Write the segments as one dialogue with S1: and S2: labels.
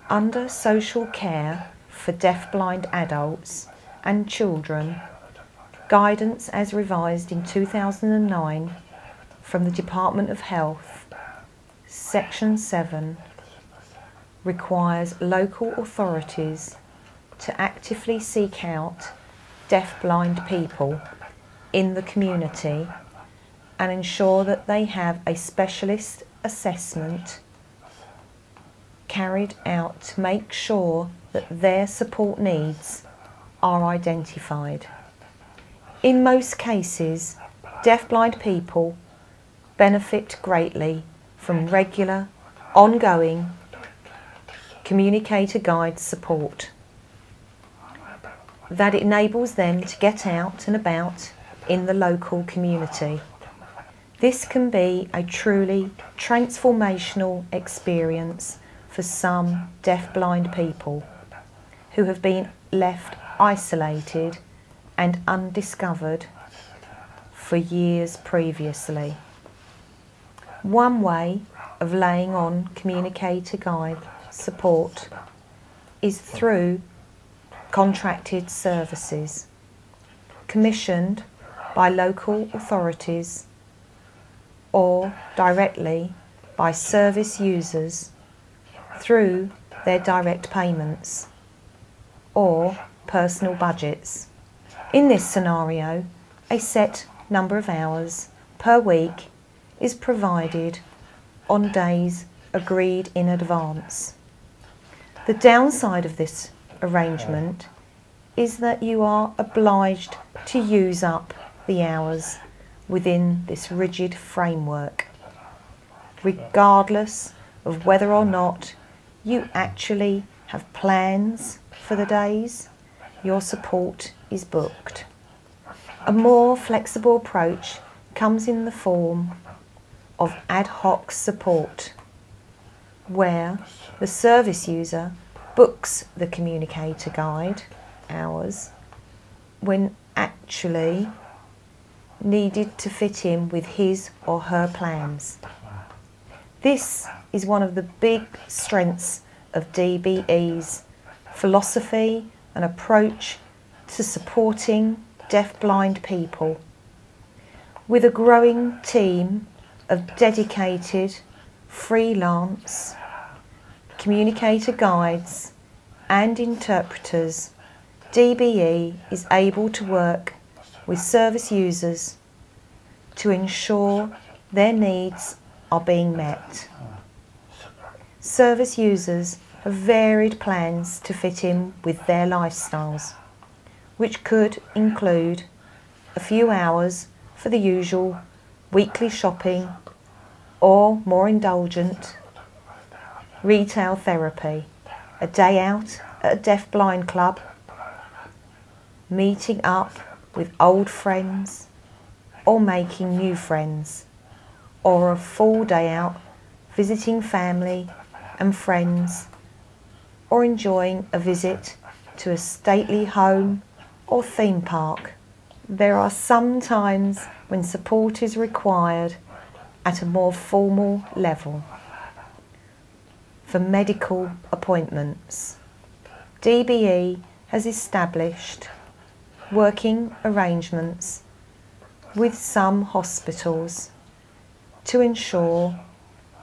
S1: Under social care for deafblind adults and children, guidance as revised in 2009 from the Department of Health, Section 7, requires local authorities to actively seek out deafblind people in the community and ensure that they have a specialist assessment carried out to make sure that their support needs are identified. In most cases, deafblind people benefit greatly from regular, ongoing Communicator-Guides support that enables them to get out and about in the local community. This can be a truly transformational experience for some deafblind people who have been left isolated and undiscovered for years previously. One way of laying on Communicator-Guide support is through contracted services commissioned by local authorities or directly by service users through their direct payments or personal budgets. In this scenario, a set number of hours per week is provided on days agreed in advance. The downside of this arrangement is that you are obliged to use up the hours within this rigid framework, regardless of whether or not you actually have plans for the days your support is booked. A more flexible approach comes in the form of ad hoc support, where the service user books the Communicator-Guide hours when actually needed to fit in with his or her plans. This is one of the big strengths of DBE's philosophy and approach to supporting deafblind people. With a growing team of dedicated freelance Communicator-Guides and interpreters, DBE is able to work with service users to ensure their needs are being met. Service users have varied plans to fit in with their lifestyles, which could include a few hours for the usual weekly shopping or more indulgent retail therapy, a day out at a deafblind club, meeting up with old friends or making new friends, or a full day out visiting family and friends, or enjoying a visit to a stately home or theme park. There are some times when support is required at a more formal level. For medical appointments, DBE has established working arrangements with some hospitals to ensure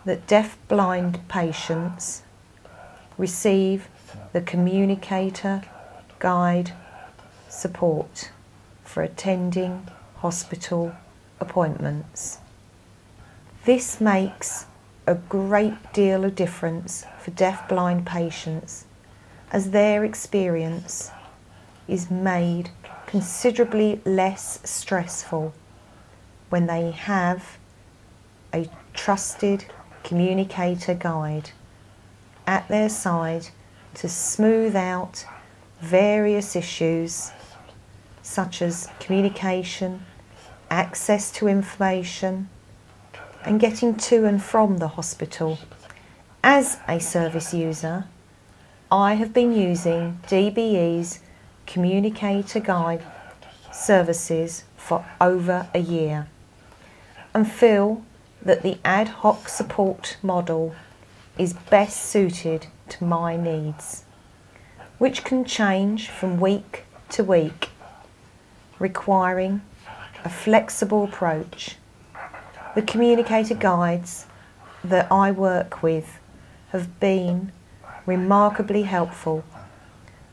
S1: that deafblind patients receive the Communicator-Guide support for attending hospital appointments. This makes a great deal of difference for deafblind patients, as their experience is made considerably less stressful when they have a trusted Communicator-Guide at their side to smooth out various issues such as communication, access to information, and getting to and from the hospital. As a service user, I have been using DBE's Communicator-Guide services for over a year and feel that the ad hoc support model is best suited to my needs, which can change from week to week, requiring a flexible approach. The Communicator-Guides that I work with have been remarkably helpful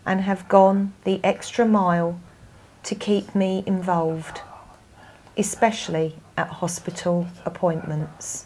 S1: and have gone the extra mile to keep me involved, especially at hospital appointments.